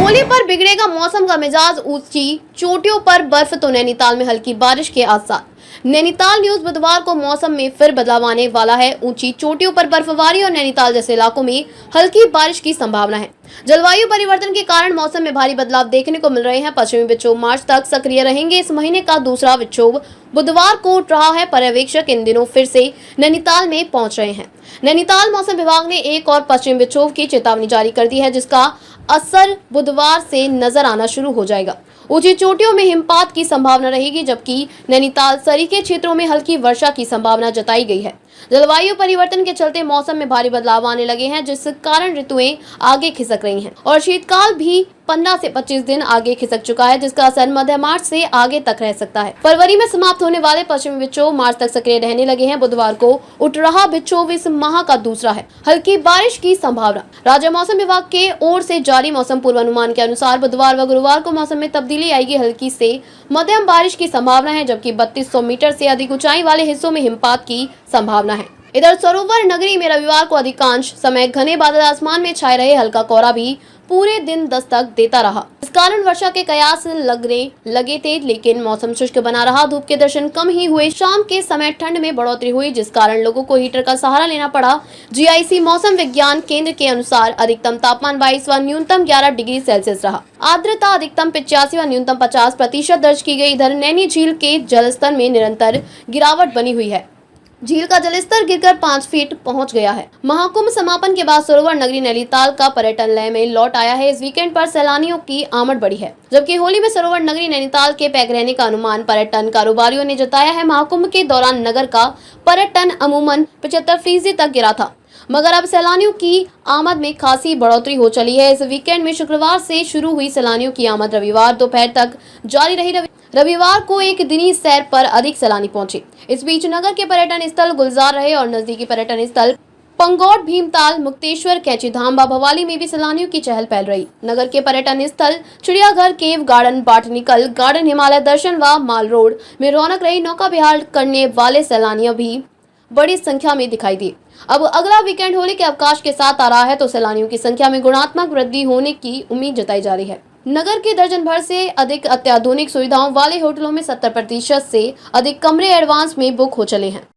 होली पर बिगड़ेगा मौसम का मिजाज, ऊंची चोटियों पर बर्फ तो नैनीताल में हल्की बारिश के आसार। नैनीताल न्यूज बुधवार को मौसम में फिर बदलाव आने वाला है। ऊंची चोटियों पर बर्फबारी और नैनीताल जैसे इलाकों में हल्की बारिश की संभावना है। जलवायु परिवर्तन के कारण मौसम में भारी बदलाव देखने को मिल रहे हैं। पश्चिमी विक्षोभ मार्च तक सक्रिय रहेंगे। इस महीने का दूसरा विक्षोभ बुधवार को उठ रहा है। पर्यवेक्षक इन दिनों फिर से नैनीताल में पहुंच रहे हैं। नैनीताल मौसम विभाग ने एक और पश्चिमी विक्षोभ की चेतावनी जारी कर दी है, जिसका असर बुधवार से नजर आना शुरू हो जाएगा। ऊंची चोटियों में हिमपात की संभावना रहेगी, जबकि नैनीताल सरी के क्षेत्रों में हल्की वर्षा की संभावना जताई गई है। जलवायु परिवर्तन के चलते मौसम में भारी बदलाव आने लगे हैं, जिस कारण ऋतुएं आगे खिसक रही हैं और शीतकाल भी 15 से 25 दिन आगे खिसक चुका है, जिसका असर मध्य मार्च से आगे तक रह सकता है। फरवरी में समाप्त होने वाले पश्चिमी विक्षोभ मार्च तक सक्रिय रहने लगे हैं। बुधवार को उठ रहा विक्षोभ इस माह का दूसरा है। हल्की बारिश की संभावना। राज्य मौसम विभाग के ओर से जारी मौसम पूर्वानुमान के अनुसार बुधवार व गुरुवार को मौसम में तब्दीली आएगी। हल्की से मध्यम बारिश की संभावना है, जबकि 3200 मीटर से अधिक ऊंचाई वाले हिस्सों में हिमपात की संभावना है। इधर सरोवर नगरी में रविवार को अधिकांश समय घने बादल आसमान में छाए रहे। हल्का कोहरा भी पूरे दिन दस्तक देता रहा। इस कारण वर्षा के कयास लगने लगे थे, लेकिन मौसम शुष्क बना रहा। धूप के दर्शन कम ही हुए। शाम के समय ठंड में बढ़ोतरी हुई, जिस कारण लोगों को हीटर का सहारा लेना पड़ा। जीआईसी मौसम विज्ञान केंद्र के अनुसार अधिकतम तापमान 22 व न्यूनतम 11 डिग्री सेल्सियस रहा। आर्द्रता अधिकतम 85 व न्यूनतम 50% दर्ज की गई। इधर नैनी झील के जलस्तर में निरंतर गिरावट बनी हुई है। झील का जलस्तर गिरकर 5 फीट पहुंच गया है। महाकुंभ समापन के बाद सरोवर नगरी नैनीताल का पर्यटन लय में लौट आया है। इस वीकेंड पर सैलानियों की आमद बढ़ी है, जबकि होली में सरोवर नगरी नैनीताल के पैक रहने का अनुमान पर्यटन कारोबारियों ने जताया है। महाकुंभ के दौरान नगर का पर्यटन अमूमन 75% तक गिरा था, मगर अब सैलानियों की आमद में खासी बढ़ोतरी हो चली है। इस वीकेंड में शुक्रवार से शुरू हुई सैलानियों की आमद रविवार दोपहर तक जारी रही। रविवार को एक दिनी सैर पर अधिक सैलानी पहुंचे। इस बीच नगर के पर्यटन स्थल गुलजार रहे और नजदीकी पर्यटन स्थल पंगोट, भीमताल, मुक्तेश्वर, कैचीधाम व भवाली में भी सैलानियों की चहल पहल रही। नगर के पर्यटन स्थल चिड़ियाघर, cave garden, botanical garden, Himalaya दर्शन व माल रोड में रौनक रही। नौका विहार करने वाले सैलानियों भी बड़ी संख्या में दिखाई दिए। अब अगला वीकेंड होली के अवकाश के साथ आ रहा है, तो सैलानियों की संख्या में गुणात्मक वृद्धि होने की उम्मीद जताई जा रही है। नगर के दर्जन भर से अधिक अत्याधुनिक सुविधाओं वाले होटलों में 70% से अधिक कमरे एडवांस में बुक हो चले हैं।